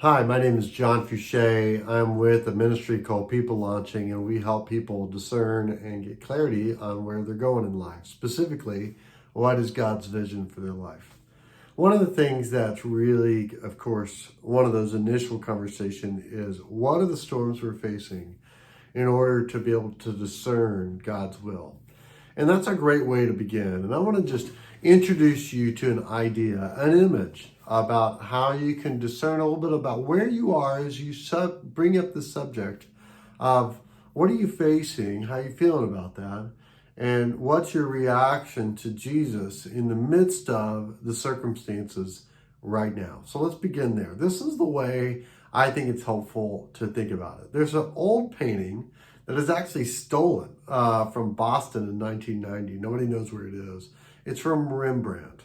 Hi, my name is John Fouché. I'm with a ministry called People Launching, and we help people discern and get clarity on where they're going in life. Specifically, what is God's vision for their life? One of the things that's really, of course, one of those initial conversations is what are the storms we're facing in order to be able to discern God's will? And that's a great way to begin. And I want to just introduce you to an idea, an image about how you can discern a little bit about where you are as you bring up the subject of what are you facing, how are you feeling about that, and what's your reaction to Jesus in the midst of the circumstances right now. So let's begin there. This is the way I think it's helpful to think about it. There's an old painting that is actually stolen from Boston in 1990. Nobody knows where it is. It's from Rembrandt,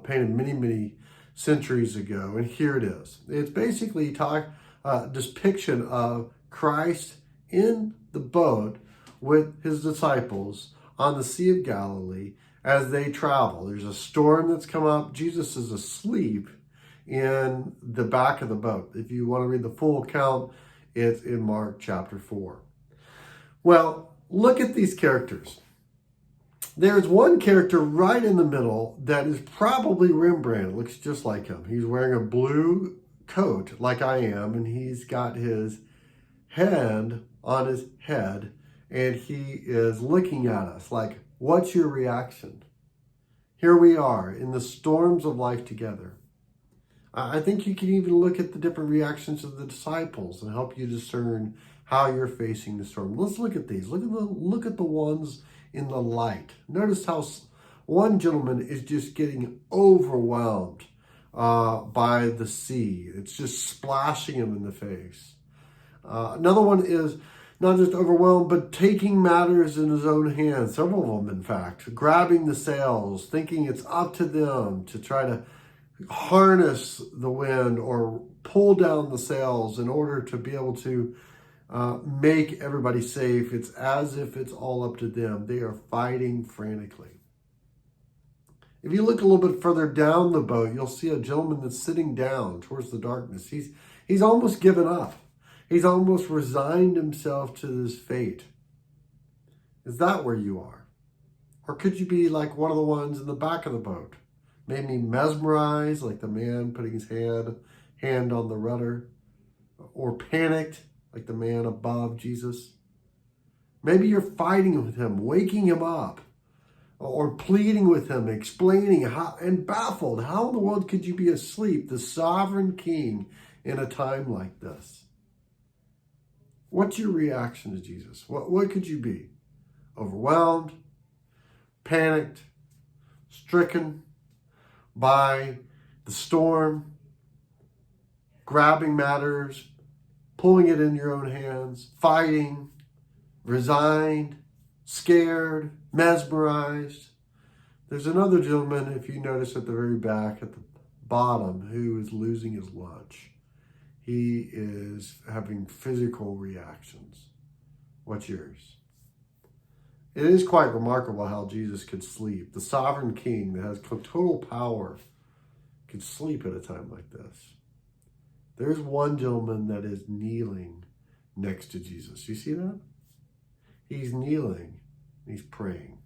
painted many centuries ago, and here it is. It's basically depiction of Christ in the boat with his disciples on the Sea of Galilee as they travel. There's a storm that's come up. Jesus is asleep in the back of the boat. If you want to read the full account, it's in Mark chapter 4. Well, look at these characters. There's one character right in the middle that is probably Rembrandt. It looks just like him. He's wearing a blue coat like I am, and he's got his hand on his head, and he is looking at us like, what's your reaction? Here we are in the storms of life together. I think you can even look at the different reactions of the disciples and help you discern how you're facing the storm. Let's look at these. Look at the ones in the light. Notice how one gentleman is just getting overwhelmed by the sea. It's just splashing him in the face. Another one is not just overwhelmed, but taking matters in his own hands. Several of them, in fact, grabbing the sails, thinking it's up to them to try to harness the wind or pull down the sails in order to be able to make everybody safe. It's as if it's all up to them. They are fighting frantically. If you look a little bit further down the boat, you'll see a gentleman that's sitting down towards the darkness. He's almost given up. He's almost resigned himself to this fate. Is that where you are? Or could you be like one of the ones in the back of the boat? Maybe mesmerized, like the man putting his hand on the rudder, or panicked, like the man above Jesus. Maybe you're fighting with him, waking him up, or pleading with him, explaining how, and baffled. How in the world could you be asleep, the sovereign king, in a time like this? What's your reaction to Jesus? What could you be? Overwhelmed, panicked, stricken by the storm, grabbing matters, pulling it in your own hands, fighting, resigned, scared, mesmerized. There's another gentleman, if you notice at the very back, at the bottom, who is losing his lunch. He is having physical reactions. What's yours? It is quite remarkable how Jesus could sleep. The sovereign king that has total power could sleep at a time like this. There's one gentleman that is kneeling next to Jesus. You see that? He's kneeling. He's praying.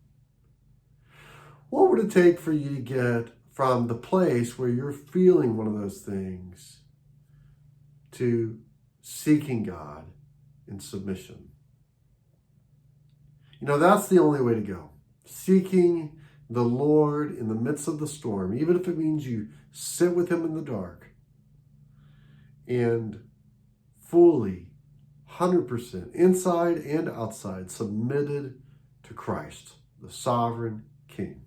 What would it take for you to get from the place where you're feeling one of those things to seeking God in submission? You know, that's the only way to go. Seeking the Lord in the midst of the storm, even if it means you sit with him in the dark and fully, 100%, inside and outside, submitted to Christ, the sovereign King.